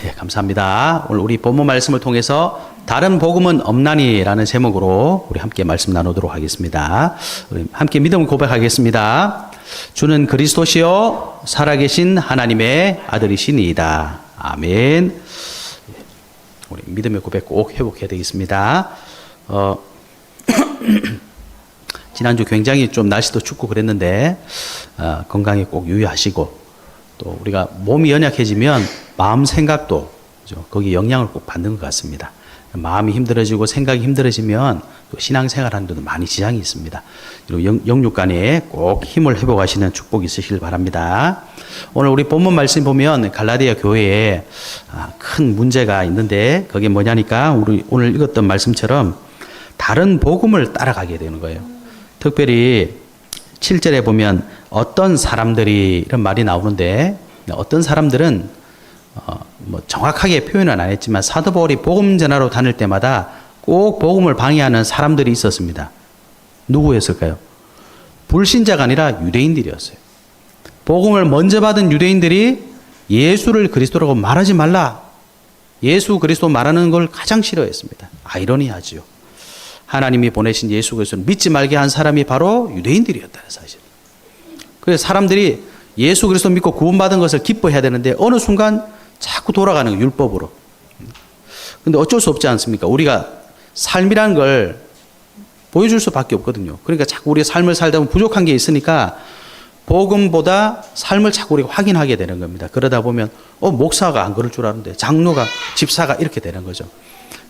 예, 감사합니다. 오늘 우리 본문 말씀을 통해서 다른 복음은 없나니라는 제목으로 우리 함께 말씀 나누도록 하겠습니다. 우리 함께 믿음을 고백하겠습니다. 주는 그리스도시요 살아계신 하나님의 아들이시니이다. 아멘. 우리 믿음의 고백 꼭 회복해야 되겠습니다. 지난주 굉장히 좀 날씨도 춥고 그랬는데 건강에 꼭 유의하시고, 또 우리가 몸이 연약해지면 마음 생각도 거기 영향을 꼭 받는 것 같습니다. 마음이 힘들어지고 생각이 힘들어지면 또 신앙생활하는 데도 많이 지장이 있습니다. 그리고 영육간에 꼭 힘을 회복하시는 축복이 있으시길 바랍니다. 오늘 우리 본문 말씀 보면 갈라디아 교회에 큰 문제가 있는데, 그게 뭐냐니까 우리 오늘 읽었던 말씀처럼 다른 복음을 따라가게 되는 거예요. 특별히 7절에 보면 어떤 사람들이 이런 말이 나오는데, 어떤 사람들은 정확하게 표현은 안 했지만 사도 바울이 복음 전하러 다닐 때마다 꼭 복음을 방해하는 사람들이 있었습니다. 누구였을까요? 불신자가 아니라 유대인들이었어요. 복음을 먼저 받은 유대인들이 예수를 그리스도라고 말하지 말라, 예수 그리스도 말하는 걸 가장 싫어했습니다. 아이러니하지요. 하나님이 보내신 예수 그리스도를 믿지 말게 한 사람이 바로 유대인들이었다는 사실. 그래서 사람들이 예수 그리스도 믿고 구원받은 것을 기뻐해야 되는데 어느 순간 자꾸 돌아가는 거예요, 율법으로. 근데 어쩔 수 없지 않습니까? 우리가 삶이라는 걸 보여줄 수밖에 없거든요. 그러니까 자꾸 우리가 삶을 살다 보면 부족한 게 있으니까 복음보다 삶을 자꾸 우리가 확인하게 되는 겁니다. 그러다 보면 목사가 안 그럴 줄 아는데, 장로가, 집사가 이렇게 되는 거죠.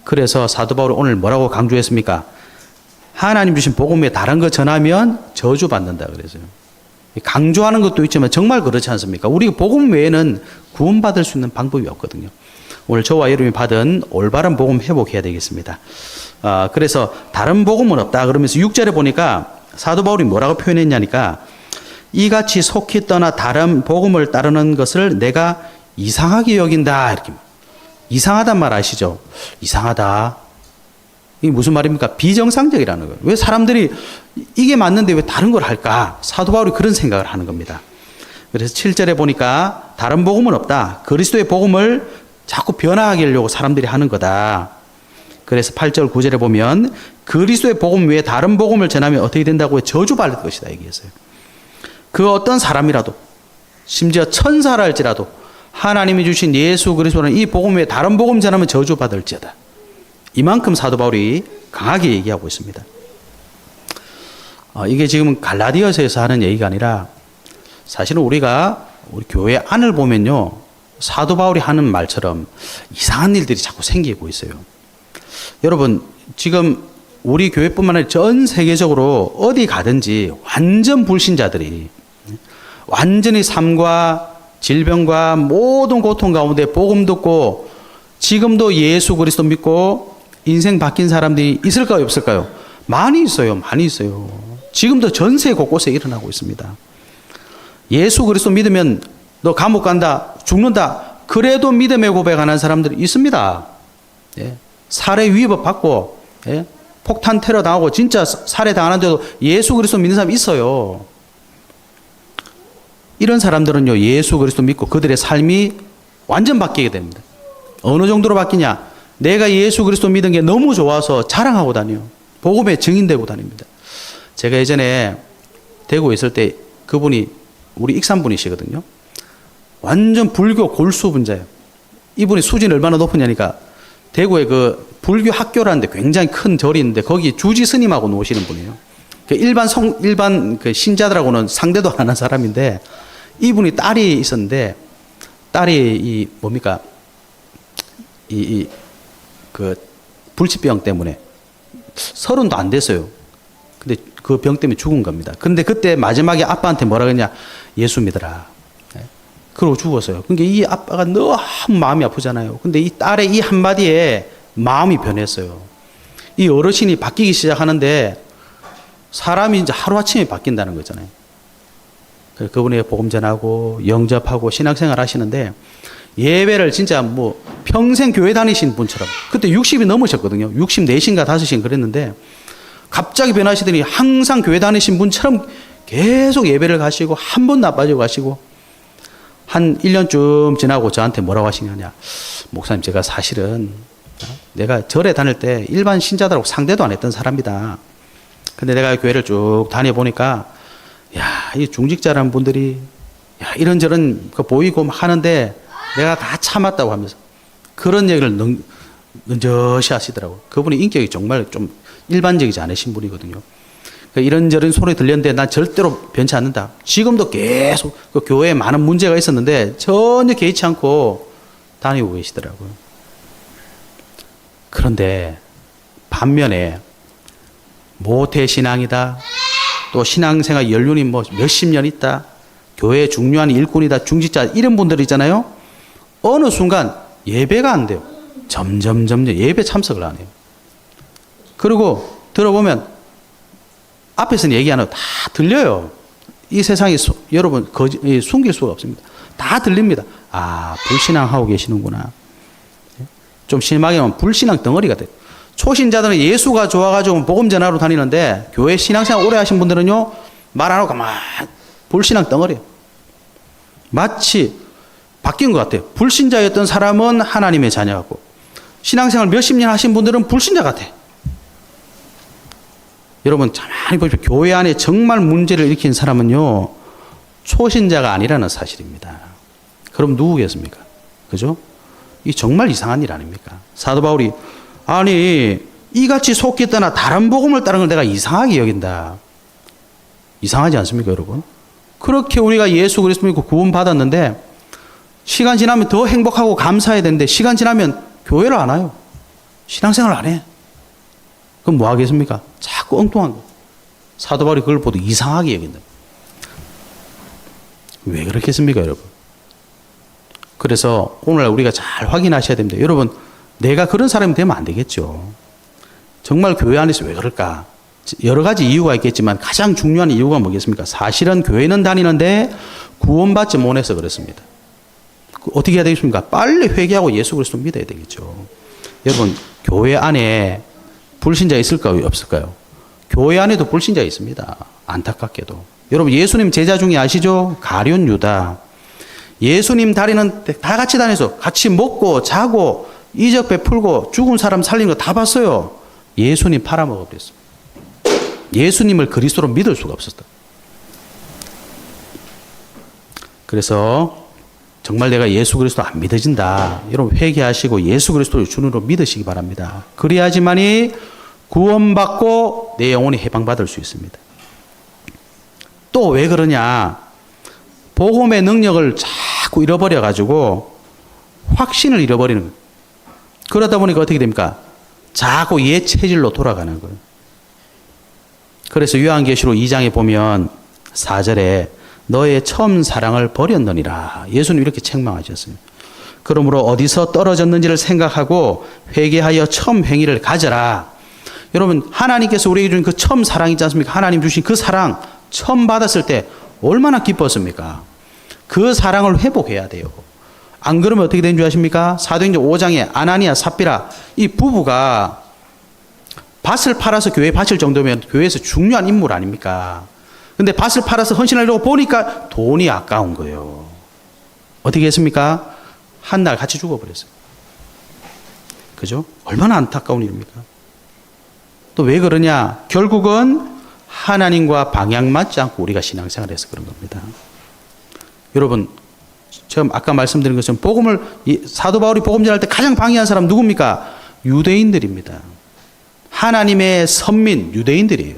그래서 사도 바울은 오늘 뭐라고 강조했습니까? 하나님 주신 복음 외에 다른 거 전하면 저주받는다 그래서요. 강조하는 것도 있지만 정말 그렇지 않습니까? 우리 복음 외에는 구원받을 수 있는 방법이 없거든요. 오늘 저와 여러분이 받은 올바른 복음 회복해야 되겠습니다. 그래서 다른 복음은 없다 그러면서 6절에 보니까 사도 바울이 뭐라고 표현했냐니까, 이같이 속히 떠나 다른 복음을 따르는 것을 내가 이상하게 여긴다, 이렇게. 이상하단 말 아시죠? 이상하다. 이게 무슨 말입니까? 비정상적이라는 거예요. 왜 사람들이 이게 맞는데 왜 다른 걸 할까? 사도 바울이 그런 생각을 하는 겁니다. 그래서 7절에 보니까 다른 복음은 없다. 그리스도의 복음을 자꾸 변화하게 하려고 사람들이 하는 거다. 그래서 8절 9절에 보면 그리스도의 복음 외에 다른 복음을 전하면 어떻게 된다고요? 저주받을 것이다 얘기했어요. 그 어떤 사람이라도, 심지어 천사라 할지라도 하나님이 주신 예수 그리스도는 이 복음 외에 다른 복음 전하면 저주받을지어다. 이만큼 사도 바울이 강하게 얘기하고 있습니다. 이게 지금 갈라디아서에서 하는 얘기가 아니라, 사실은 우리가 우리 교회 안을 보면요, 사도 바울이 하는 말처럼 이상한 일들이 자꾸 생기고 있어요. 여러분, 지금 우리 교회뿐만 아니라 전 세계적으로 어디 가든지 완전 불신자들이 완전히 삶과 질병과 모든 고통 가운데 복음 듣고 지금도 예수 그리스도 믿고 인생 바뀐 사람들이 있을까요, 없을까요? 많이 있어요. 많이 있어요. 지금도 전세 곳곳에 일어나고 있습니다. 예수 그리스도 믿으면 너 감옥 간다, 죽는다, 그래도 믿음의 고백 안 한 사람들이 있습니다. 예. 살해 위협 받고, 예. 폭탄 테러 당하고 진짜 살해 당하는데도 예수 그리스도 믿는 사람이 있어요. 이런 사람들은요, 예수 그리스도 믿고 그들의 삶이 완전 바뀌게 됩니다. 어느 정도로 바뀌냐? 내가 예수 그리스도 믿은 게 너무 좋아서 자랑하고 다녀요. 복음에 증인되고 다닙니다. 제가 예전에 대구에 있을 때 그분이 우리 익산분이시거든요. 완전 불교 골수 분자예요. 이분이 수준이 얼마나 높으냐니까, 대구에 그 불교 학교라는 데 굉장히 큰 절이 있는데 거기 주지 스님하고 노시는 분이에요. 일반 그 신자들하고는 상대도 안 하는 사람인데, 이분이 딸이 있었는데, 딸이 그 불치병 때문에 30도 안 됐어요. 근데 그 병 때문에 죽은 겁니다. 근데 그때 마지막에 아빠한테 뭐라 그랬냐? 예수 믿어라. 그러고 죽었어요. 그러니까 이 아빠가 너무 마음이 아프잖아요. 근데 이 딸의 이 한마디에 마음이 변했어요. 이 어르신이 바뀌기 시작하는데 사람이 이제 하루아침에 바뀐다는 거잖아요. 그분의 복음 전하고 영접하고 신앙생활 하시는데, 예배를 진짜 뭐 평생 교회 다니신 분처럼, 그때 60이 넘으셨거든요. 64인가 5인 그랬는데 갑자기 변하시더니 항상 교회 다니신 분처럼 계속 예배를 가시고 한 번도 안 빠지고 가시고, 한 1년쯤 지나고 저한테 뭐라고 하시냐냐. 목사님, 제가 사실은 내가 절에 다닐 때 일반 신자들하고 상대도 안 했던 사람이다. 근데 내가 교회를 쭉 다녀보니까, 야, 이 중직자라는 분들이, 야, 이런저런 거 보이고 하는데 내가 다 참았다고 하면서 그런 얘기를 능젓이 하시더라고요. 그분이 인격이 정말 좀 일반적이지 않으신 분이거든요. 이런저런 소리 들렸는데 난 절대로 변치 않는다. 지금도 계속 그 교회에 많은 문제가 있었는데 전혀 개의치 않고 다니고 계시더라고요. 그런데 반면에 모태신앙이다, 또 신앙생활 연륜이 뭐 몇십 년 있다, 교회 중요한 일꾼이다, 중직자, 이런 분들 있잖아요. 어느 순간 예배가 안 돼요. 점점 예배 참석을 안 해요. 그리고 들어보면 앞에서는 얘기 안 하고 다 들려요. 이 세상에 여러분 숨길 수가 없습니다. 다 들립니다. 아, 불신앙하고 계시는구나. 좀 심하게 하면 불신앙 덩어리가 돼요. 초신자들은 예수가 좋아가지고 복음 전하러 다니는데 교회 신앙생활 오래 하신 분들은요, 말 안 하고 가만 불신앙 덩어리예요. 마치 바뀐 것 같아요. 불신자였던 사람은 하나님의 자녀 같고, 신앙생활 몇십 년 하신 분들은 불신자 같아. 여러분 가만히 보십시오. 교회 안에 정말 문제를 일으킨 사람은요, 초신자가 아니라는 사실입니다. 그럼 누구겠습니까? 그죠? 이 정말 이상한 일 아닙니까? 사도 바울이, 아니 이같이 속기 떠나 다른 복음을 따른 걸 내가 이상하게 여긴다. 이상하지 않습니까, 여러분? 그렇게 우리가 예수 그리스도 믿고 구원 받았는데 시간 지나면 더 행복하고 감사해야 되는데 시간 지나면 교회를 안 와요. 신앙생활 안 해. 그럼 뭐 하겠습니까? 자꾸 엉뚱한 거. 사도 바울이 그걸 보도 이상하게 여긴다. 왜 그렇겠습니까, 여러분? 그래서 오늘 우리가 잘 확인하셔야 됩니다. 여러분, 내가 그런 사람이 되면 안 되겠죠. 정말 교회 안에서 왜 그럴까? 여러 가지 이유가 있겠지만 가장 중요한 이유가 뭐겠습니까? 사실은 교회는 다니는데 구원받지 못해서 그렇습니다. 어떻게 해야 되겠습니까? 빨리 회개하고 예수 그리스도 믿어야 되겠죠. 여러분, 교회 안에 불신자 있을까요? 없을까요? 교회 안에도 불신자 있습니다. 안타깝게도. 여러분, 예수님 제자 중에 아시죠? 가룟 유다. 예수님 다니는 다 같이 다녀서 같이 먹고 자고 이적 베풀고 죽은 사람 살린 거 다 봤어요. 예수님 팔아먹어 버렸습니다. 예수님을 그리스도로 믿을 수가 없었다. 그래서 정말 내가 예수 그리스도 안 믿어진다. 여러분 회개하시고 예수 그리스도를 주님으로 믿으시기 바랍니다. 그래야지만이 구원받고 내 영혼이 해방받을 수 있습니다. 또 왜 그러냐? 복음의 능력을 자꾸 잃어버려가지고 확신을 잃어버리는 거예요. 그러다 보니까 어떻게 됩니까? 자꾸 옛 체질로 돌아가는 거예요. 그래서 요한계시록 2장에 보면 4절에 너의 처음 사랑을 버렸느니라. 예수님 이렇게 책망하셨어요. 그러므로 어디서 떨어졌는지를 생각하고 회개하여 처음 행위를 가져라. 여러분, 하나님께서 우리에게 주신 그 처음 사랑 있지 않습니까? 하나님 주신 그 사랑 처음 받았을 때 얼마나 기뻤습니까? 그 사랑을 회복해야 돼요. 안 그러면 어떻게 되는 줄 아십니까? 사도행전 5장에 아나니아 삽비라 이 부부가 밭을 팔아서 교회에 바칠 정도면 교회에서 중요한 인물 아닙니까? 근데 밭을 팔아서 헌신하려고 보니까 돈이 아까운 거예요. 어떻게 했습니까? 한 날 같이 죽어버렸어요. 그죠? 얼마나 안타까운 일입니까? 또 왜 그러냐? 결국은 하나님과 방향 맞지 않고 우리가 신앙생활해서 그런 겁니다. 여러분, 처음 아까 말씀드린 것처럼 복음을 사도 바울이 복음 전할 때 가장 방해한 사람 누굽니까? 유대인들입니다. 하나님의 선민 유대인들이에요.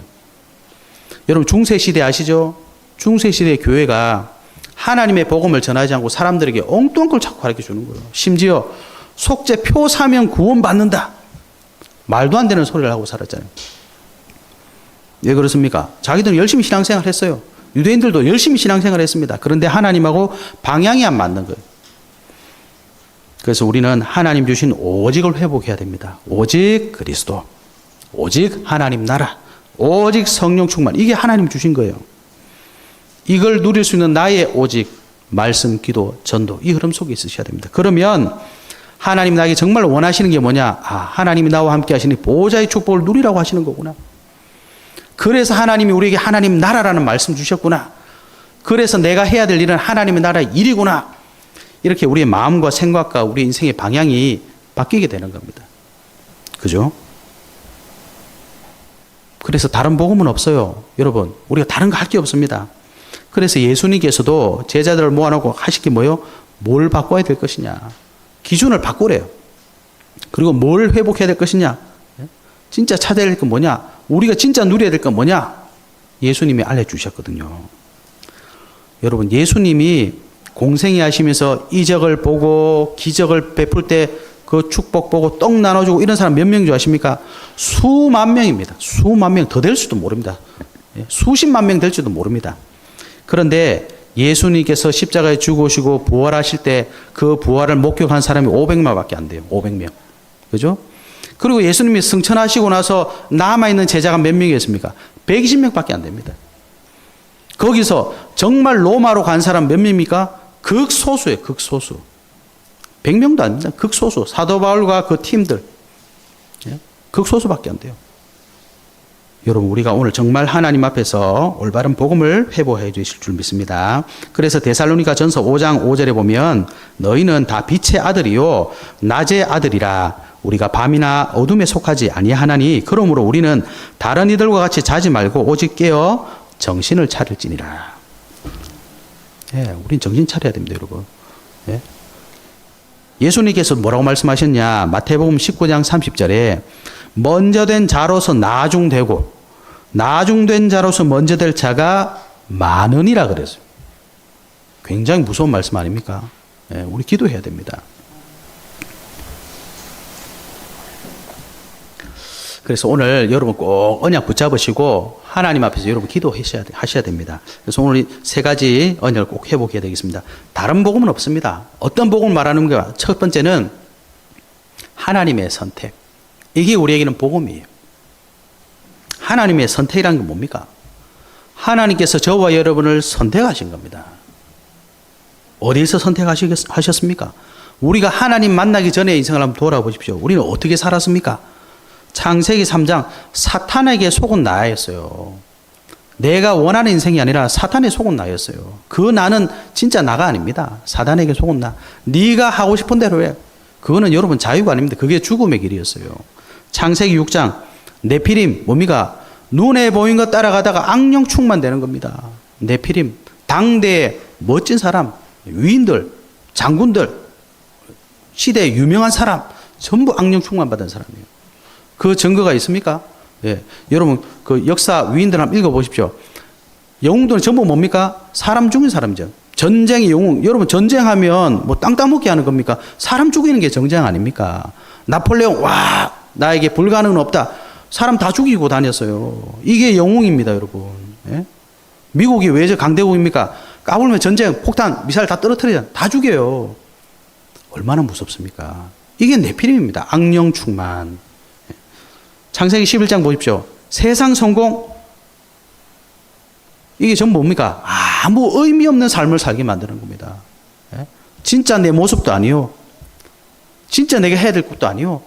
여러분 중세시대 아시죠? 중세시대 교회가 하나님의 복음을 전하지 않고 사람들에게 엉뚱한 걸 자꾸 가르쳐 주는 거예요. 심지어 속죄 표 사면 구원받는다. 말도 안 되는 소리를 하고 살았잖아요. 왜 그렇습니까? 자기들은 열심히 신앙생활 했어요. 유대인들도 열심히 신앙생활 했습니다. 그런데 하나님하고 방향이 안 맞는 거예요. 그래서 우리는 하나님 주신 오직을 회복해야 됩니다. 오직 그리스도, 오직 하나님 나라, 오직 성령 충만. 이게 하나님 주신 거예요. 이걸 누릴 수 있는 나의 오직 말씀, 기도, 전도 이 흐름 속에 있으셔야 됩니다. 그러면 하나님 나에게 정말 원하시는 게 뭐냐? 아, 하나님이 나와 함께 하시니 보호자의 축복을 누리라고 하시는 거구나. 그래서 하나님이 우리에게 하나님 나라라는 말씀 주셨구나. 그래서 내가 해야 될 일은 하나님의 나라의 일이구나. 이렇게 우리의 마음과 생각과 우리 인생의 방향이 바뀌게 되는 겁니다. 그죠? 그래서 다른 복음은 없어요. 여러분, 우리가 다른 거 할 게 없습니다. 그래서 예수님께서도 제자들을 모아놓고 하실 게 뭐예요? 뭘 바꿔야 될 것이냐. 기준을 바꾸래요. 그리고 뭘 회복해야 될 것이냐. 진짜 찾아야 될 건 뭐냐. 우리가 진짜 누려야 될 건 뭐냐. 예수님이 알려주셨거든요. 여러분, 예수님이 공생애 하시면서 이적을 보고 기적을 베풀 때 그 축복 보고 떡 나눠주고 이런 사람 몇 명 줄 아십니까? 수만 명입니다. 수만 명 더 될 수도 모릅니다. 수십만 명 될지도 모릅니다. 그런데 예수님께서 십자가에 죽으시고 부활하실 때 그 부활을 목격한 사람이 500명밖에 안 돼요. 500명. 그죠? 그리고 예수님이 승천하시고 나서 남아있는 제자가 몇 명이었습니까? 120명밖에 안 됩니다. 거기서 정말 로마로 간 사람 몇 명입니까? 극소수예요. 극소수. 100명도 아닙니다. 극소수. 사도 바울과 그 팀들. 극소수밖에 안 돼요. 여러분, 우리가 오늘 정말 하나님 앞에서 올바른 복음을 회복해 주실 줄 믿습니다. 그래서 데살로니가 전서 5장 5절에 보면 너희는 다 빛의 아들이요 낮의 아들이라. 우리가 밤이나 어둠에 속하지 아니하나니 그러므로 우리는 다른 이들과 같이 자지 말고 오직 깨어 정신을 차릴지니라. 우린 정신 차려야 됩니다, 여러분. 예수님께서 뭐라고 말씀하셨냐? 마태복음 19장 30절에 먼저 된 자로서 나중되고 나중된 자로서 먼저 될 자가 많으니라 그랬어요. 굉장히 무서운 말씀 아닙니까? 우리 기도해야 됩니다. 그래서 오늘 여러분 꼭 언약 붙잡으시고 하나님 앞에서 여러분 기도하셔야 됩니다. 그래서 오늘 세 가지 언약을 꼭 회복해야 되겠습니다. 다른 복음은 없습니다. 어떤 복음을 말하는 거야? 첫 번째는 하나님의 선택. 이게 우리에게는 복음이에요. 하나님의 선택이라는 게 뭡니까? 하나님께서 저와 여러분을 선택하신 겁니다. 어디에서 선택하셨습니까? 우리가 하나님 만나기 전에 인생을 한번 돌아보십시오. 우리는 어떻게 살았습니까? 창세기 3장 사탄에게 속은 나였어요. 내가 원하는 인생이 아니라 사탄의 속은 나였어요. 그 나는 진짜 나가 아닙니다. 사탄에게 속은 나. 네가 하고 싶은 대로 해. 그거는 여러분 자유가 아닙니다. 그게 죽음의 길이었어요. 창세기 6장 네피림 뭡니까? 눈에 보인 것 따라가다가 악령 충만되는 겁니다. 네피림 당대의 멋진 사람, 위인들, 장군들, 시대의 유명한 사람 전부 악령 충만받은 사람이에요. 그 증거가 있습니까? 여러분 그 역사 위인들 한번 읽어보십시오. 영웅들은 전부 뭡니까? 사람 죽인 사람이죠. 전쟁의 영웅. 여러분 전쟁하면 뭐 땅 따먹기 하는 겁니까? 사람 죽이는 게 전쟁 아닙니까? 나폴레옹 와 나에게 불가능은 없다. 사람 다 죽이고 다녔어요. 이게 영웅입니다, 여러분. 미국이 왜 저 강대국입니까? 까불면 전쟁, 폭탄, 미사일 다 떨어뜨리잖아요. 다 죽여요. 얼마나 무섭습니까? 이게 네피림입니다. 악령 충만. 창세기 11장 보십시오. 세상 성공. 이게 전부 뭡니까? 아무 의미 없는 삶을 살게 만드는 겁니다. 진짜 내 모습도 아니요. 진짜 내가 해야 될 것도 아니요.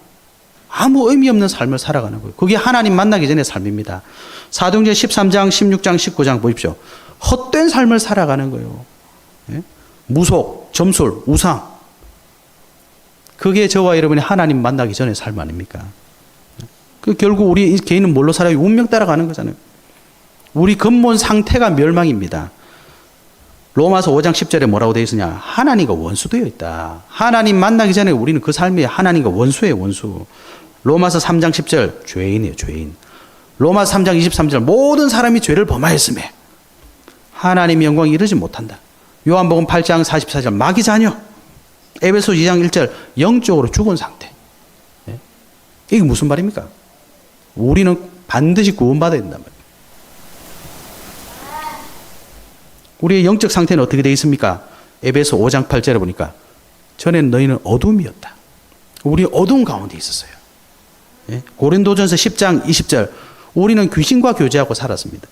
아무 의미 없는 삶을 살아가는 거예요. 그게 하나님 만나기 전의 삶입니다. 사도행전 13장, 16장, 19장 보십시오. 헛된 삶을 살아가는 거예요. 무속, 점술, 우상. 그게 저와 여러분이 하나님 만나기 전의 삶 아닙니까? 그 결국 우리 개인은 뭘로 살아요? 운명 따라가는 거잖아요. 우리 근본 상태가 멸망입니다. 로마서 5장 10절에 뭐라고 되어 있으냐? 하나님과 원수되어 있다. 하나님 만나기 전에 우리는 그 삶이 하나님과 원수예요, 원수. 로마서 3장 10절 죄인이에요, 죄인. 로마서 3장 23절 모든 사람이 죄를 범하였음에 하나님의 영광에 이르지 못한다. 요한복음 8장 44절 마귀 자녀. 에베소 2장 1절 영적으로 죽은 상태. 이게 무슨 말입니까? 우리는 반드시 구원받아야 된단 말이에요. 우리의 영적 상태는 어떻게 되어 있습니까? 에베소 5장 8절에 보니까 전에는 너희는 어둠이었다. 우리 어둠 가운데 있었어요. 고린도전서 10장 20절 우리는 귀신과 교제하고 살았습니다.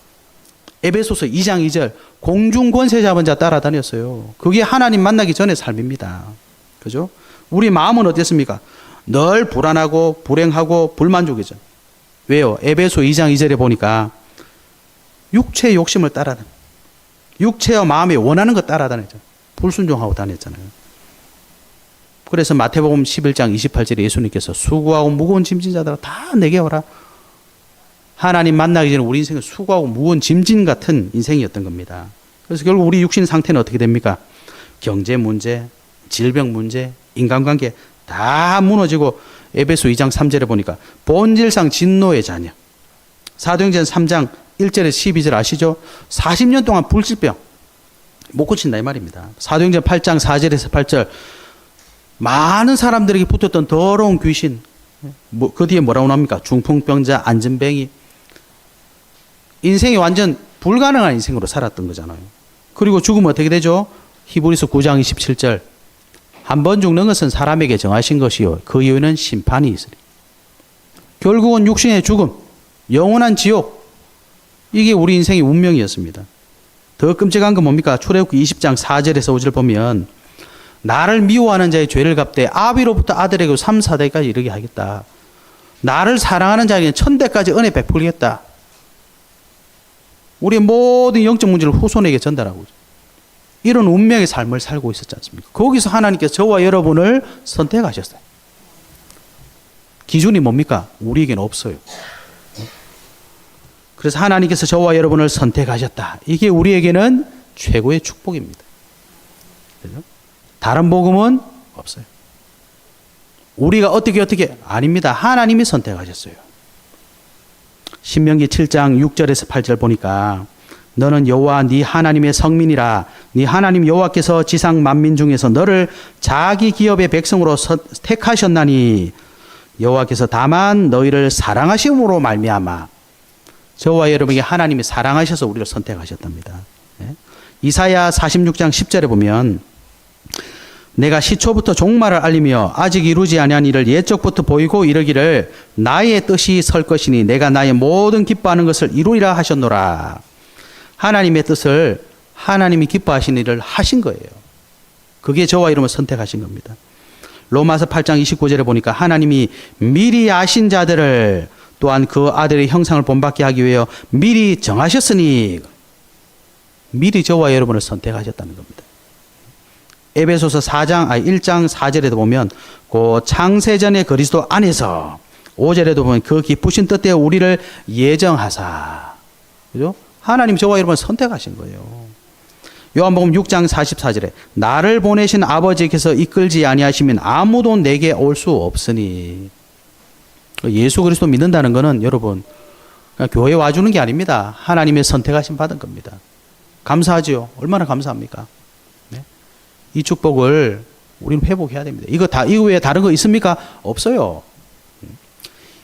에베소서 2장 2절 공중 권세 잡은 자 따라다녔어요. 그게 하나님 만나기 전의 삶입니다. 그죠? 우리 마음은 어땠습니까? 늘 불안하고 불행하고 불만족이죠. 왜요? 에베소 2장 2절에 보니까 육체의 욕심을 따라다녀. 육체와 마음이 원하는 것 따라다녔죠. 불순종하고 다녔잖아요. 그래서 마태복음 11장 28절에 예수님께서 수고하고 무거운 짐진 자들아 다 내게 오라. 하나님 만나기 전에 우리 인생은 수고하고 무거운 짐진 같은 인생이었던 겁니다. 그래서 결국 우리 육신 상태는 어떻게 됩니까? 경제 문제, 질병 문제, 인간관계 다 무너지고 에베소 2장 3절에 보니까 본질상 진노의 자녀. 사도행전 3장 1절에 12절 아시죠? 40년 동안 불질병 못 고친다 이 말입니다. 사도행전 8장 4절에서 8절 많은 사람들에게 붙었던 더러운 귀신, 그 뒤에 뭐라고 나옵니까? 중풍병자, 안전뱅이. 인생이 완전 불가능한 인생으로 살았던 거잖아요. 그리고 죽으면 어떻게 되죠? 히브리서 9장 27절. 한 번 죽는 것은 사람에게 정하신 것이요 그 이유는 심판이 있으리. 결국은 육신의 죽음, 영원한 지옥. 이게 우리 인생의 운명이었습니다. 더 끔찍한 건 뭡니까? 출애굽기 20장 4절에서 5절 보면 나를 미워하는 자의 죄를 갚되 아비로부터 아들에게 3, 4대까지 이르게 하겠다. 나를 사랑하는 자에게는 1000대까지 은혜 베풀겠다. 우리의 모든 영적 문제를 후손에게 전달하고 이런 운명의 삶을 살고 있었지 않습니까? 거기서 하나님께서 저와 여러분을 선택하셨어요. 기준이 뭡니까? 우리에게는 없어요. 그래서 하나님께서 저와 여러분을 선택하셨다. 이게 우리에게는 최고의 축복입니다. 그죠? 다른 복음은 없어요. 우리가 어떻게 아닙니다. 하나님이 선택하셨어요. 신명기 7장 6절에서 8절 보니까 너는 여호와 네 하나님의 성민이라. 네 하나님 여호와께서 지상 만민 중에서 너를 자기 기업의 백성으로 택하셨나니 여호와께서 다만 너희를 사랑하심으로 말미암아. 저와 여러분에게 하나님이 사랑하셔서 우리를 선택하셨답니다. 이사야 46장 10절에 보면 내가 시초부터 종말을 알리며 아직 이루지 아니한 일을 옛적부터 보이고 이르기를 나의 뜻이 설 것이니 내가 나의 모든 기뻐하는 것을 이루리라 하셨노라. 하나님의 뜻을 하나님이 기뻐하시는 일을 하신 거예요. 그게 저와 여러분을 선택하신 겁니다. 로마서 8장 29절에 보니까 하나님이 미리 아신 자들을 또한 그 아들의 형상을 본받게 하기 위하여 미리 정하셨으니 미리 저와 여러분을 선택하셨다는 겁니다. 에베소서 1장 4절에도 보면 그 창세전의 그리스도 안에서 5절에도 보면 그 기쁘신 뜻대로 우리를 예정하사. 그죠? 하나님 저와 여러분을 선택하신 거예요. 요한복음 6장 44절에 나를 보내신 아버지께서 이끌지 아니하시면 아무도 내게 올 수 없으니. 예수 그리스도 믿는다는 것은 여러분 교회 와주는 게 아닙니다. 하나님의 선택하심 받은 겁니다. 감사하지요. 얼마나 감사합니까? 네? 이 축복을 우리는 회복해야 됩니다. 이거 외에 다른 거 있습니까? 없어요.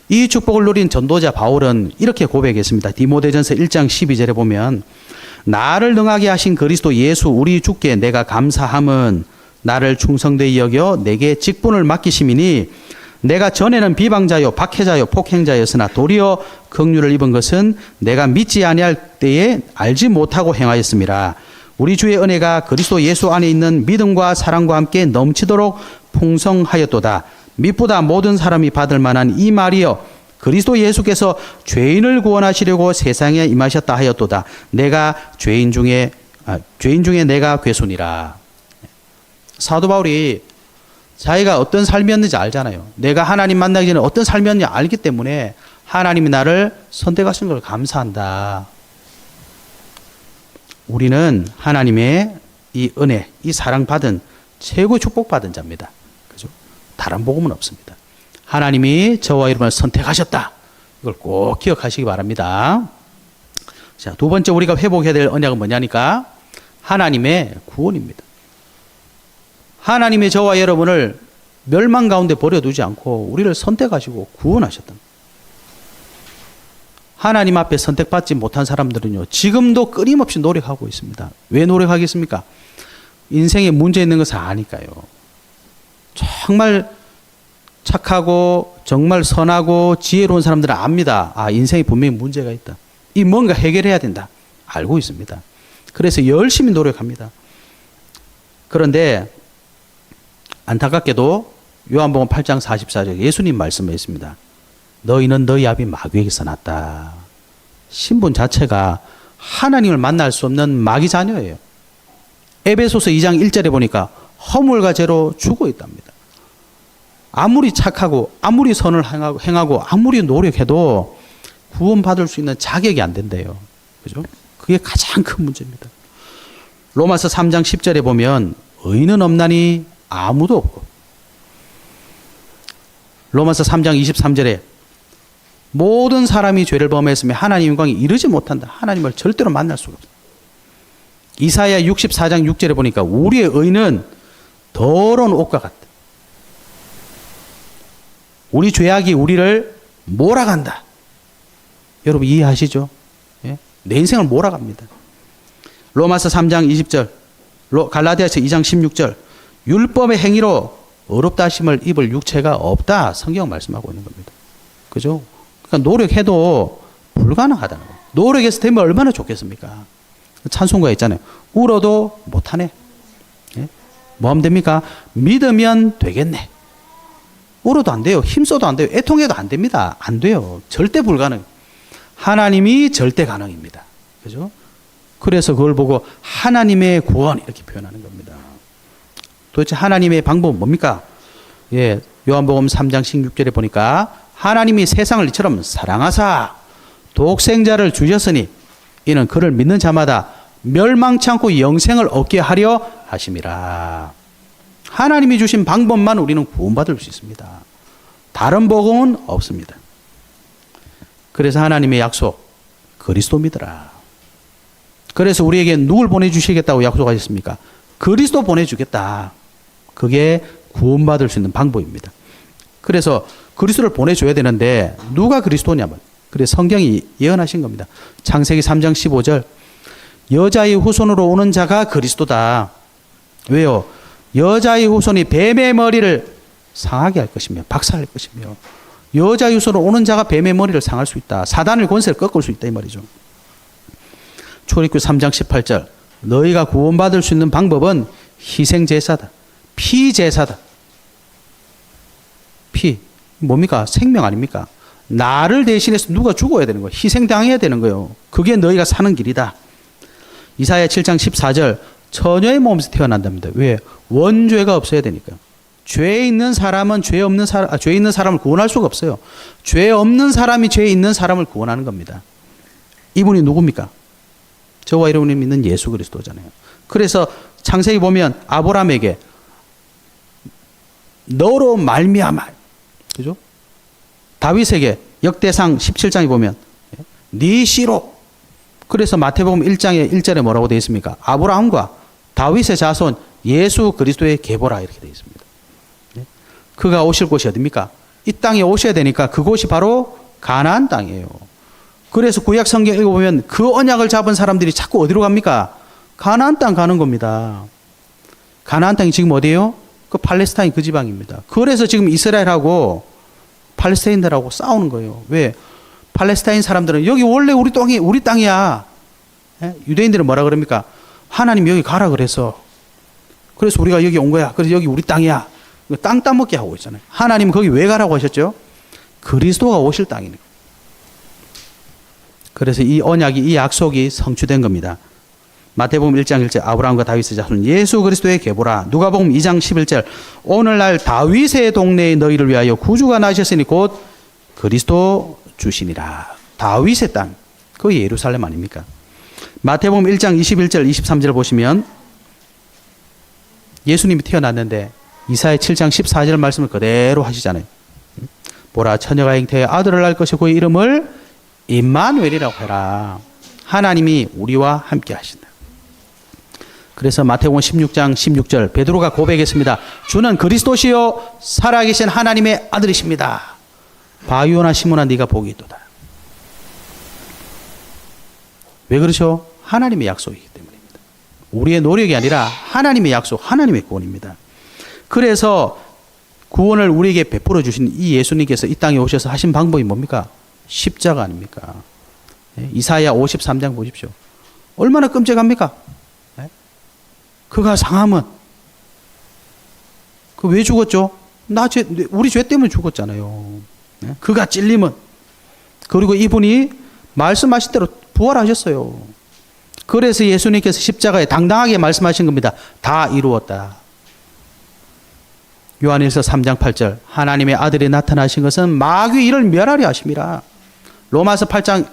이 축복을 누린 전도자 바울은 이렇게 고백했습니다. 디모데전서 1장 12절에 보면 나를 능하게 하신 그리스도 예수 우리 주께 내가 감사함은 나를 충성되이 여겨 내게 직분을 맡기심이니 내가 전에는 비방자요 박해자요 폭행자였으나 도리어 긍휼을 입은 것은 내가 믿지 아니할 때에 알지 못하고 행하였음이라. 우리 주의 은혜가 그리스도 예수 안에 있는 믿음과 사랑과 함께 넘치도록 풍성하였도다. mit보다 모든 사람이 받을 만한 이 말이여 그리스도 예수께서 죄인을 구원하시려고 세상에 임하셨다 하였도다. 내가 죄인 중에 내가 괴손이라. 사도 바울이 자기가 어떤 삶이었는지 알잖아요. 내가 하나님 만나기 전에 어떤 삶이었는지 알기 때문에 하나님이 나를 선택하신 걸 감사한다. 우리는 하나님의 이 은혜, 이 사랑받은 최고의 축복받은 자입니다. 그죠? 다른 복음은 없습니다. 하나님이 저와 여러분을 선택하셨다. 이걸 꼭 기억하시기 바랍니다. 자, 두 번째 우리가 회복해야 될 언약은 뭐냐니까? 하나님의 구원입니다. 하나님이 저와 여러분을 멸망 가운데 버려두지 않고 우리를 선택하시고 구원하셨다. 하나님 앞에 선택받지 못한 사람들은요, 지금도 끊임없이 노력하고 있습니다. 왜 노력하겠습니까? 인생에 문제 있는 것을 아니까요. 정말 착하고 정말 선하고 지혜로운 사람들은 압니다. 아, 인생에 분명히 문제가 있다. 이 뭔가 해결해야 된다. 알고 있습니다. 그래서 열심히 노력합니다. 그런데 안타깝게도 요한복음 8장 44절 예수님 말씀에 있습니다. 너희는 너희 아비 마귀에게서 났다. 신분 자체가 하나님을 만날 수 없는 마귀 자녀예요. 에베소서 2장 1절에 보니까 허물과 죄로 죽어 있답니다. 아무리 착하고 아무리 선을 행하고 아무리 노력해도 구원받을 수 있는 자격이 안 된대요. 그죠? 그게 가장 큰 문제입니다. 로마서 3장 10절에 보면 의인은 없나니 아무도 없고, 로마서 3장 23절에 모든 사람이 죄를 범했으며 하나님 영광에 이르지 못한다. 하나님을 절대로 만날 수가 없다. 이사야 64장 6절에 보니까 우리의 의는 더러운 옷과 같다. 우리 죄악이 우리를 몰아간다. 여러분 이해하시죠? 예? 내 인생을 몰아갑니다. 로마서 3장 20절, 갈라디아서 2장 16절, 율법의 행위로 어렵다 하심을 입을 육체가 없다. 성경 말씀하고 있는 겁니다. 그죠? 그러니까 노력해도 불가능하다는 거예요. 노력해서 되면 얼마나 좋겠습니까? 찬송가 있잖아요. 울어도 못하네. 예? 뭐 하면 됩니까? 믿으면 되겠네. 울어도 안 돼요. 힘써도 안 돼요. 애통해도 안 됩니다. 안 돼요. 절대 불가능. 하나님이 절대 가능입니다. 그죠? 그래서 그걸 보고 하나님의 구원 이렇게 표현하는 겁니다. 도대체 하나님의 방법은 뭡니까? 예, 요한복음 3장 16절에 보니까 하나님이 세상을 이처럼 사랑하사 독생자를 주셨으니 이는 그를 믿는 자마다 멸망치 않고 영생을 얻게 하려 하심이라. 하나님이 주신 방법만 우리는 구원받을 수 있습니다. 다른 복음은 없습니다. 그래서 하나님의 약속, 그리스도 믿으라. 그래서 우리에게 누굴 보내주시겠다고 약속하셨습니까? 그리스도 보내주겠다. 그게 구원받을 수 있는 방법입니다. 그래서 그리스도를 보내줘야 되는데 누가 그리스도냐면, 그래서 성경이 예언하신 겁니다. 창세기 3장 15절, 여자의 후손으로 오는 자가 그리스도다. 왜요? 여자의 후손이 뱀의 머리를 상하게 할 것이며 박살낼 것이며, 여자의 후손으로 오는 자가 뱀의 머리를 상할 수 있다. 사단의 권세를 꺾을 수 있다 이 말이죠. 초립교 3장 18절, 너희가 구원받을 수 있는 방법은 희생제사다. 피제사다. 피 뭡니까? 생명 아닙니까? 나를 대신해서 누가 죽어야 되는 거예요. 희생당해야 되는 거예요. 그게 너희가 사는 길이다. 이사야 7장 14절, 처녀의 몸에서 태어난답니다. 왜? 원죄가 없어야 되니까. 죄 있는 사람은 죄 있는 사람을 구원할 수가 없어요. 죄 없는 사람이 죄 있는 사람을 구원하는 겁니다. 이분이 누굽니까? 저와 여러분이 믿는 예수 그리스도잖아요. 그래서 창세기 보면 아브라함에게 너로 말미암아, 그죠? 다윗에게 역대상 17장에 보면 네 씨로. 그래서 마태복음 1장에 1절에 뭐라고 되어 있습니까? 아브라함과 다윗의 자손 예수 그리스도의 계보라 이렇게 되어 있습니다. 그가 오실 곳이 어디입니까? 이 땅에 오셔야 되니까 그곳이 바로 가나안 땅이에요. 그래서 구약 성경 읽어보면 그 언약을 잡은 사람들이 자꾸 어디로 갑니까? 가나안 땅 가는 겁니다. 가나안 땅이 지금 어디예요? 그 팔레스타인 그 지방입니다. 그래서 지금 이스라엘하고 팔레스타인들하고 싸우는 거예요. 왜? 팔레스타인 사람들은 여기 원래 우리 땅이야. 예? 유대인들은 뭐라 그럽니까? 하나님 여기 가라 그래서 우리가 여기 온 거야. 그래서 여기 우리 땅이야. 땅 따먹게 하고 있잖아요. 하나님은 거기 왜 가라고 하셨죠? 그리스도가 오실 땅이니까. 그래서 이 언약이, 이 약속이 성취된 겁니다. 마태복음 1장 1절, 아브라함과 다윗의 자손 예수 그리스도의 계보라. 누가복음 2장 11절, 오늘날 다윗의 동네에 너희를 위하여 구주가 나셨으니 곧 그리스도 주시니라. 다윗의 땅, 그게 예루살렘 아닙니까? 마태복음 1장 21절 23절 보시면 예수님이 태어났는데 이사야 7장 14절 말씀을 그대로 하시잖아요. 보라, 처녀가 잉태해 아들을 낳을 것이고 그의 이름을 임마누엘이라고 해라. 하나님이 우리와 함께 하신다. 그래서 마태복음 16장 16절 베드로가 고백했습니다. 주는 그리스도시요 살아계신 하나님의 아들이십니다. 바위오나 시몬아 네가 복이 있도다. 왜 그러죠? 하나님의 약속이기 때문입니다. 우리의 노력이 아니라 하나님의 약속, 하나님의 구원입니다. 그래서 구원을 우리에게 베풀어 주신 이 예수님께서 이 땅에 오셔서 하신 방법이 뭡니까? 십자가 아닙니까? 이사야 53장 보십시오. 얼마나 끔찍합니까? 그가 상함은 그 왜 죽었죠? 우리 죄 때문에 죽었잖아요. 그가 찔림은, 그리고 이분이 말씀하신 대로 부활하셨어요. 그래서 예수님께서 십자가에 당당하게 말씀하신 겁니다. 다 이루었다. 요한일서 3장 8절 하나님의 아들이 나타나신 것은 마귀 이를 멸하려 하심이라. 로마서 8장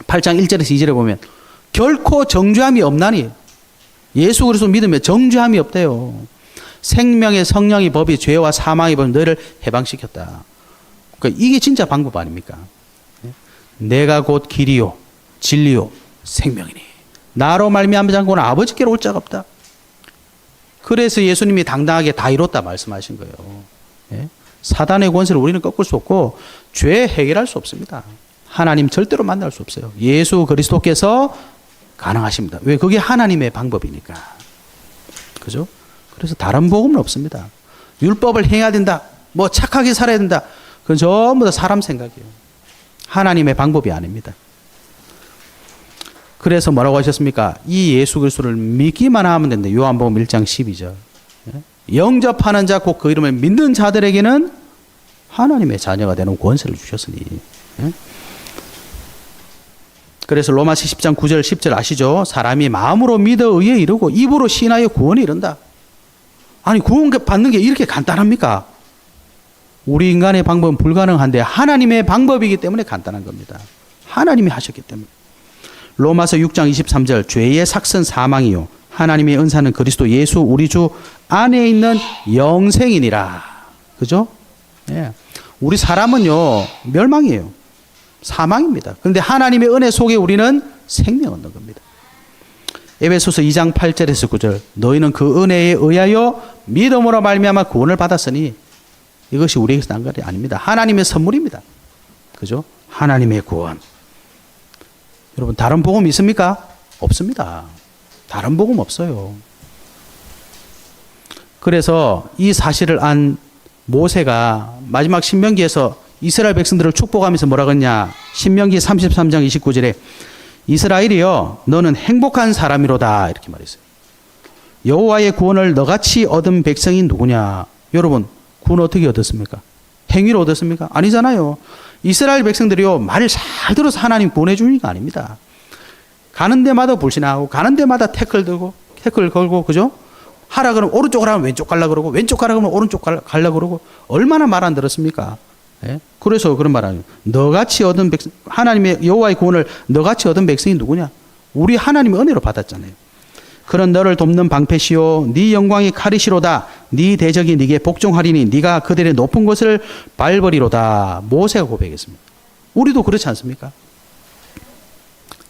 1절에서 2절에 보면 결코 정죄함이 없나니 예수 그리스도 믿으면 정죄함이 없대요. 생명의 성령의 법이 죄와 사망의 법이 너희를 해방시켰다. 그러니까 이게 진짜 방법 아닙니까? 내가 곧 길이요 진리요 생명이니 나로 말미암지 않고는 아버지께로 올 자가 없다. 그래서 예수님이 당당하게 다 이뤘다 말씀하신 거예요. 예? 사단의 권세를 우리는 꺾을 수 없고 죄 해결할 수 없습니다. 하나님 절대로 만날 수 없어요. 예수 그리스도께서 가능하십니다. 왜? 그게 하나님의 방법이니까. 그죠? 그래서 다른 복음은 없습니다. 율법을 행해야 된다. 뭐 착하게 살아야 된다. 그건 전부 다 사람 생각이에요. 하나님의 방법이 아닙니다. 그래서 뭐라고 하셨습니까? 이 예수 그리스도를 믿기만 하면 된다. 요한복음 1장 12절. 영접하는 자 곧 그 이름을 믿는 자들에게는 하나님의 자녀가 되는 권세를 주셨으니. 그래서 로마서 10장 9절 10절 아시죠? 사람이 마음으로 믿어 의에 이르고 입으로 신하여 구원에 이른다. 아니 구원 받는 게 이렇게 간단합니까? 우리 인간의 방법은 불가능한데 하나님의 방법이기 때문에 간단한 겁니다. 하나님이 하셨기 때문에. 로마서 6장 23절 죄의 삭은 사망이요 하나님의 은사는 그리스도 예수 우리 주 안에 있는 영생이니라. 그죠? 예. 우리 사람은요 멸망이에요. 사망입니다. 그런데 하나님의 은혜 속에 우리는 생명 얻는 겁니다. 에베소서 2장 8절에서 9절 너희는 그 은혜에 의하여 믿음으로 말미암아 구원을 받았으니 이것이 우리에게서 난 것이 아닙니다. 하나님의 선물입니다. 그죠? 하나님의 구원. 여러분 다른 복음 있습니까? 없습니다. 다른 복음 없어요. 그래서 이 사실을 안 모세가 마지막 신명기에서 이스라엘 백성들을 축복하면서 뭐라 그랬냐? 신명기 33장 29절에 이스라엘이여 너는 행복한 사람이로다 이렇게 말했어요. 여호와의 구원을 너같이 얻은 백성이 누구냐? 여러분 구원 어떻게 얻었습니까? 행위로 얻었습니까? 아니잖아요. 이스라엘 백성들이요 말을 잘 들어서 하나님 보내주는 게 아닙니다. 가는 데마다 불신하고 가는 데마다 태클 걸고 그죠? 하라 그러면 오른쪽으로 하면 왼쪽 가려 그러고 왼쪽 가라 그러면 오른쪽 가려 그러고 얼마나 말 안 들었습니까? 예? 그래서 그런 말 하는 너같이 얻은 백성 하나님의 여호와의 구원을 너같이 얻은 백성이 누구냐? 우리 하나님의 은혜로 받았잖아요. 그런 너를 돕는 방패시요 네 영광이 칼이시로다. 네 대적이 네게 복종하리니 네가 그들의 높은 곳을 밟으리로다. 모세가 고백했습니다. 우리도 그렇지 않습니까?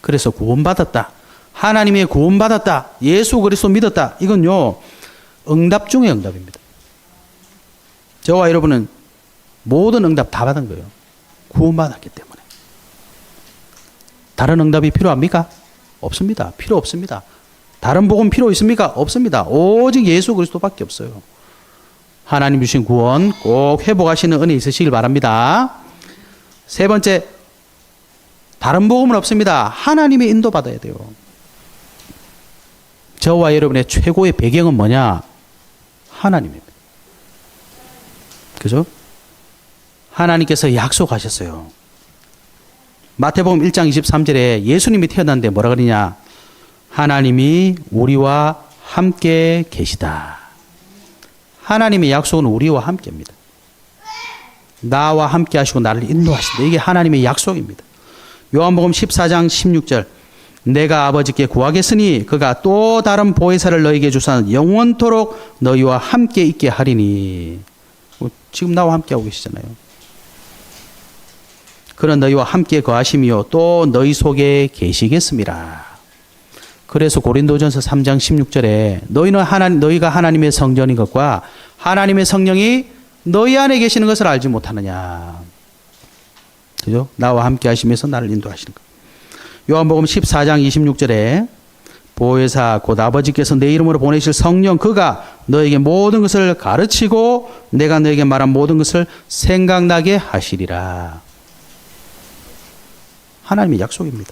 그래서 구원받았다. 하나님의 구원받았다. 예수 그리스도 믿었다. 이건요 응답 중에 응답입니다. 저와 여러분은 모든 응답 다 받은 거예요. 구원받았기 때문에. 다른 응답이 필요합니까? 없습니다. 필요 없습니다. 다른 복음 필요 있습니까? 없습니다. 오직 예수 그리스도밖에 없어요. 하나님 주신 구원 꼭 회복하시는 은혜 있으시길 바랍니다. 세 번째, 다른 복음은 없습니다. 하나님의 인도 받아야 돼요. 저와 여러분의 최고의 배경은 뭐냐? 하나님입니다. 그죠? 하나님께서 약속하셨어요. 마태복음 1장 23절에 예수님이 태어났는데 뭐라 그러냐? 하나님이 우리와 함께 계시다. 하나님의 약속은 우리와 함께입니다. 나와 함께 하시고 나를 인도하신다. 이게 하나님의 약속입니다. 요한복음 14장 16절 내가 아버지께 구하겠으니 그가 또 다른 보혜사를 너희에게 주사 영원토록 너희와 함께 있게 하리니. 지금 나와 함께 하고 계시잖아요. 그는 너희와 함께 거하시며 또 너희 속에 계시겠습니다. 그래서 고린도전서 3장 16절에 너희가 하나님의 성전인 것과 하나님의 성령이 너희 안에 계시는 것을 알지 못하느냐. 그죠? 나와 함께 하시면서 나를 인도하시는 것. 요한복음 14장 26절에 보혜사 곧 아버지께서 내 이름으로 보내실 성령 그가 너에게 모든 것을 가르치고 내가 너에게 말한 모든 것을 생각나게 하시리라. 하나님의 약속입니다.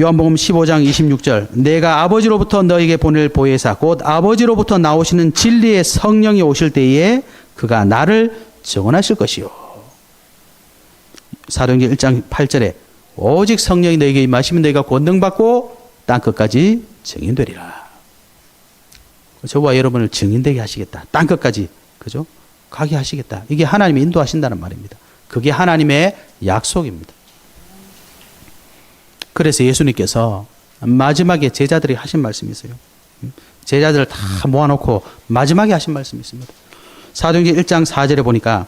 요한복음 15장 26절 내가 아버지로부터 너에게 보낼 보혜사 곧 아버지로부터 나오시는 진리의 성령이 오실 때에 그가 나를 증언하실 것이요. 사도행전 1장 8절에 오직 성령이 너에게 임하시면 너희가 권능받고 땅끝까지 증인되리라. 저와 여러분을 증인되게 하시겠다. 땅끝까지, 그죠? 가게 하시겠다. 이게 하나님이 인도하신다는 말입니다. 그게 하나님의 약속입니다. 그래서 예수님께서 마지막에 제자들이 하신 말씀이 있어요. 제자들을 다 모아놓고 마지막에 하신 말씀이 있습니다. 사도행전 1장 4절에 보니까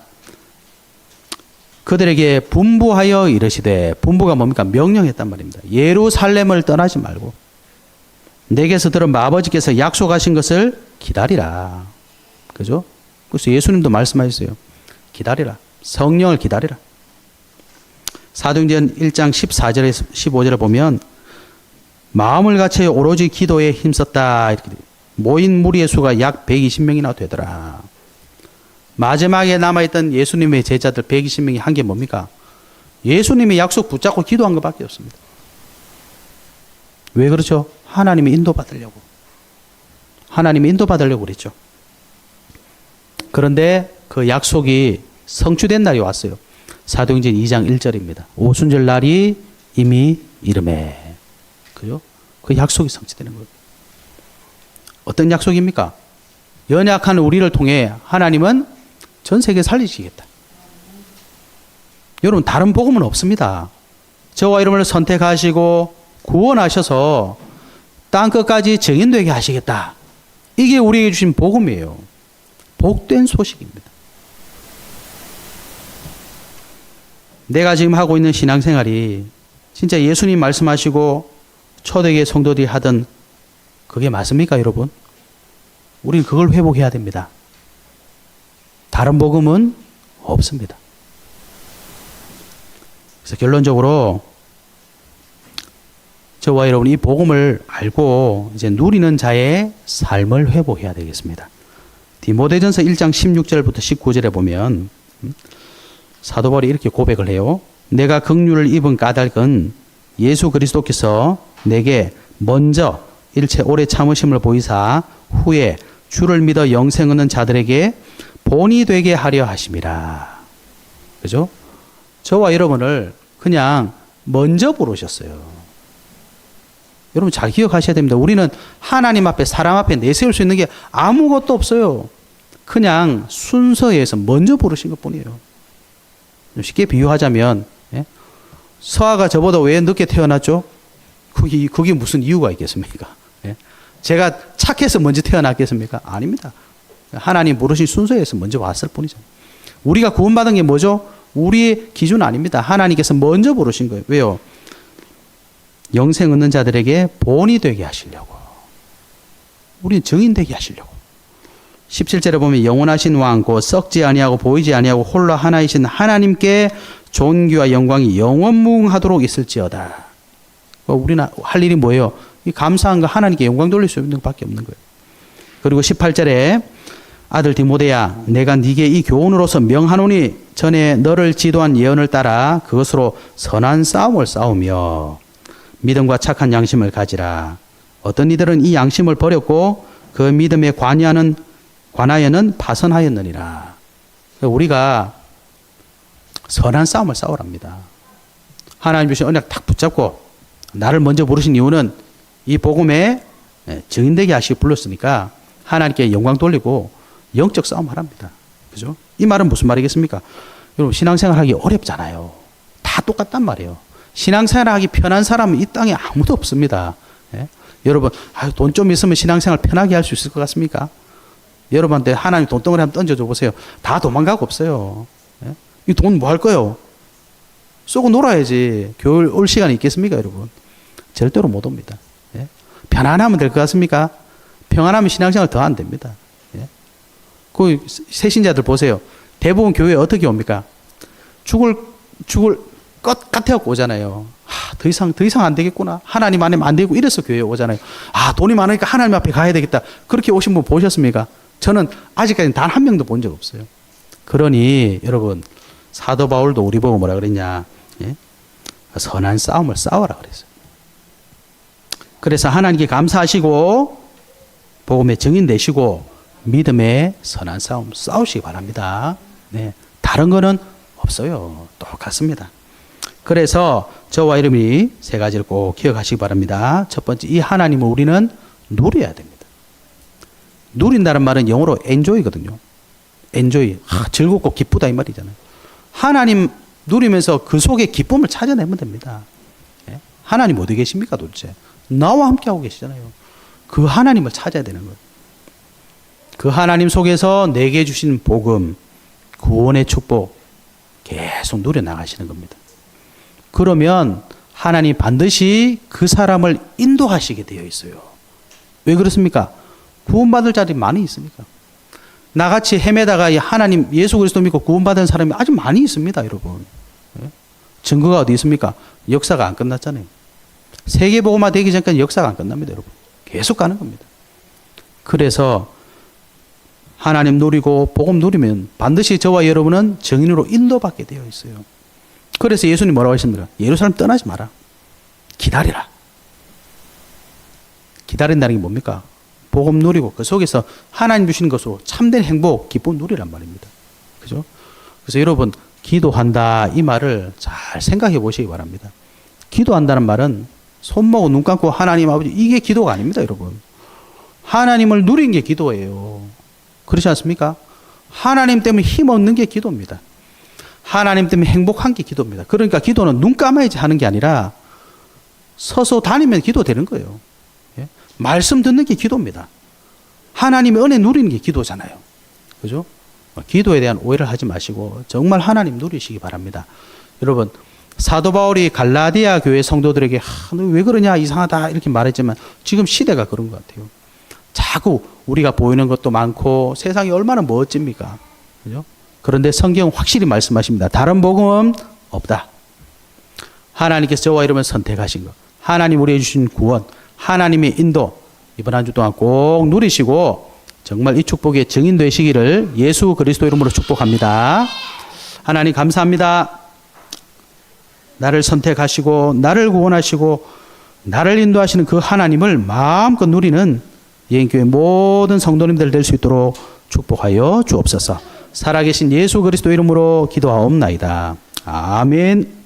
그들에게 분부하여 이르시되, 분부가 뭡니까? 명령했단 말입니다. 예루살렘을 떠나지 말고 내게서 들은 아버지께서 약속하신 것을 기다리라. 그죠? 그래서 예수님도 말씀하셨어요. 기다리라. 성령을 기다리라. 사도행전 1장 14절에서 15절에 보면 마음을 같이 오로지 기도에 힘썼다. 이렇게 모인 무리의 수가 약 120명이나 되더라. 마지막에 남아있던 예수님의 제자들 120명이 한 게 뭡니까? 예수님의 약속 붙잡고 기도한 것밖에 없습니다. 왜 그렇죠? 하나님이 인도받으려고. 하나님이 인도받으려고 그랬죠. 그런데 그 약속이 성취된 날이 왔어요. 사도행전 2장 1절입니다. 오순절 날이 이미 이름에. 그죠? 그 약속이 성취되는 거예요. 어떤 약속입니까? 연약한 우리를 통해 하나님은 전 세계 살리시겠다. 여러분, 다른 복음은 없습니다. 저와 여러분을 선택하시고 구원하셔서 땅끝까지 증인되게 하시겠다. 이게 우리에게 주신 복음이에요. 복된 소식입니다. 내가 지금 하고 있는 신앙생활이 진짜 예수님 말씀하시고 초대교회 성도들이 하던 그게 맞습니까, 여러분? 우리는 그걸 회복해야 됩니다. 다른 복음은 없습니다. 그래서 결론적으로 저와 여러분이 이 복음을 알고 이제 누리는 자의 삶을 회복해야 되겠습니다. 디모데전서 1장 16절부터 19절에 보면 사도 바울이 이렇게 고백을 해요. 내가 긍휼을 입은 까닭은 예수 그리스도께서 내게 먼저 일체 오래 참으심을 보이사 후에 주를 믿어 영생 얻는 자들에게 본이 되게 하려 하심이라. 그죠? 저와 여러분을 그냥 먼저 부르셨어요. 여러분 잘 기억하셔야 됩니다. 우리는 하나님 앞에, 사람 앞에 내세울 수 있는 게 아무것도 없어요. 그냥 순서에서 먼저 부르신 것 뿐이에요. 쉽게 비유하자면, 서아가 저보다 왜 늦게 태어났죠? 그게 무슨 이유가 있겠습니까? 제가 착해서 먼저 태어났겠습니까? 아닙니다. 하나님 부르신 순서에서 먼저 왔을 뿐이죠. 우리가 구원받은 게 뭐죠? 우리의 기준 아닙니다. 하나님께서 먼저 부르신 거예요. 왜요? 영생 얻는 자들에게 본이 되게 하시려고. 우리는 증인 되게 하시려고. 17절에 보면 영원하신 왕 곧 썩지 아니하고 보이지 아니하고 홀로 하나이신 하나님께 존귀와 영광이 영원무궁하도록 있을지어다. 우리는 할 일이 뭐예요? 이 감사한 거 하나님께 영광 돌릴 수 있는 것밖에 없는 거예요. 그리고 18절에 아들 디모데야 내가 네게 이 교훈으로서 명하노니 전에 너를 지도한 예언을 따라 그것으로 선한 싸움을 싸우며 믿음과 착한 양심을 가지라. 어떤 이들은 이 양심을 버렸고 그 믿음에 관하여는 파선하였느니라. 우리가 선한 싸움을 싸우랍니다. 하나님 주신 언약 딱 붙잡고 나를 먼저 부르신 이유는 이 복음에 증인되게 하시고 불렀으니까 하나님께 영광 돌리고 영적 싸움 하랍니다. 그죠? 이 말은 무슨 말이겠습니까? 여러분 신앙생활 하기 어렵잖아요. 다 똑같단 말이에요. 신앙생활 하기 편한 사람은 이 땅에 아무도 없습니다. 여러분 돈 좀 있으면 신앙생활 편하게 할 수 있을 것 같습니까? 여러분한테 하나님 돈덩어리 한번 던져줘 보세요. 다 도망가고 없어요. 이 돈 뭐 할 거예요? 쏘고 놀아야지. 교회 올 시간이 있겠습니까, 여러분? 절대로 못 옵니다. 편안하면 될 것 같습니까? 평안하면 신앙생활 더 안 됩니다. 그 새신자들 보세요. 대부분 교회에 어떻게 옵니까? 죽을 것 같아갖고 오잖아요. 더 이상 안 되겠구나. 하나님 안에 안 되고 이래서 교회에 오잖아요. 돈이 많으니까 하나님 앞에 가야 되겠다. 그렇게 오신 분 보셨습니까? 저는 아직까지 단 한 명도 본 적 없어요. 그러니 여러분 사도 바울도 우리 보고 뭐라 그랬냐? 선한 싸움을 싸워라 그랬어요. 그래서 하나님께 감사하시고 복음의 증인 되시고 믿음의 선한 싸움 싸우시기 바랍니다. 다른 거는 없어요. 똑같습니다. 그래서 저와 여러분이 세 가지를 꼭 기억하시기 바랍니다. 첫 번째, 이 하나님을 우리는 누려야 됩니다. 누린다는 말은 영어로 enjoy거든요. enjoy. 즐겁고 기쁘다 이 말이잖아요. 하나님 누리면서 그 속에 기쁨을 찾아내면 됩니다. 예? 하나님 어디 계십니까 도대체? 나와 함께하고 계시잖아요. 그 하나님을 찾아야 되는 거예요. 그 하나님 속에서 내게 주신 복음, 구원의 축복 계속 누려나가시는 겁니다. 그러면 하나님 반드시 그 사람을 인도하시게 되어 있어요. 왜 그렇습니까? 구원받을 자들이 많이 있으니까. 나같이 헤매다가 하나님 예수 그리스도 믿고 구원받은 사람이 아주 많이 있습니다, 여러분. 증거가 어디 있습니까? 역사가 안 끝났잖아요. 세계복음화 되기 전까지 역사가 안 끝납니다, 여러분. 계속 가는 겁니다. 그래서 하나님 누리고 복음 누리면 반드시 저와 여러분은 정인으로 인도받게 되어 있어요. 그래서 예수님 뭐라고 하십니까? 예루살렘 떠나지 마라. 기다리라. 기다린다는 게 뭡니까? 복음 누리고 그 속에서 하나님 주시는 것으로 참된 행복, 기쁨 누리란 말입니다. 그죠? 그래서 여러분 기도한다 이 말을 잘 생각해 보시기 바랍니다. 기도한다는 말은 손 모고 눈 감고 하나님 아버지 이게 기도가 아닙니다, 여러분. 하나님을 누린 게 기도예요. 그렇지 않습니까? 하나님 때문에 힘 얻는 게 기도입니다. 하나님 때문에 행복한 게 기도입니다. 그러니까 기도는 눈 감아야지 하는 게 아니라 서서 다니면 기도되는 거예요. 예? 말씀 듣는 게 기도입니다. 하나님의 은혜 누리는 게 기도잖아요. 그죠? 기도에 대한 오해를 하지 마시고 정말 하나님 누리시기 바랍니다. 여러분 사도 바울이 갈라디아 교회 성도들에게 너 왜 그러냐 이상하다 이렇게 말했지만 지금 시대가 그런 것 같아요. 자꾸 우리가 보이는 것도 많고 세상이 얼마나 멋집니까? 그죠? 그런데 성경은 확실히 말씀하십니다. 다른 복음은 없다. 하나님께서 저와 여러분을 선택하신 것, 하나님 우리에게 주신 구원, 하나님의 인도 이번 한 주 동안 꼭 누리시고 정말 이 축복의 증인 되시기를 예수 그리스도 이름으로 축복합니다. 하나님 감사합니다. 나를 선택하시고 나를 구원하시고 나를 인도하시는 그 하나님을 마음껏 누리는 예인교회 모든 성도님들 될 수 있도록 축복하여 주옵소서. 살아계신 예수 그리스도 이름으로 기도하옵나이다. 아멘.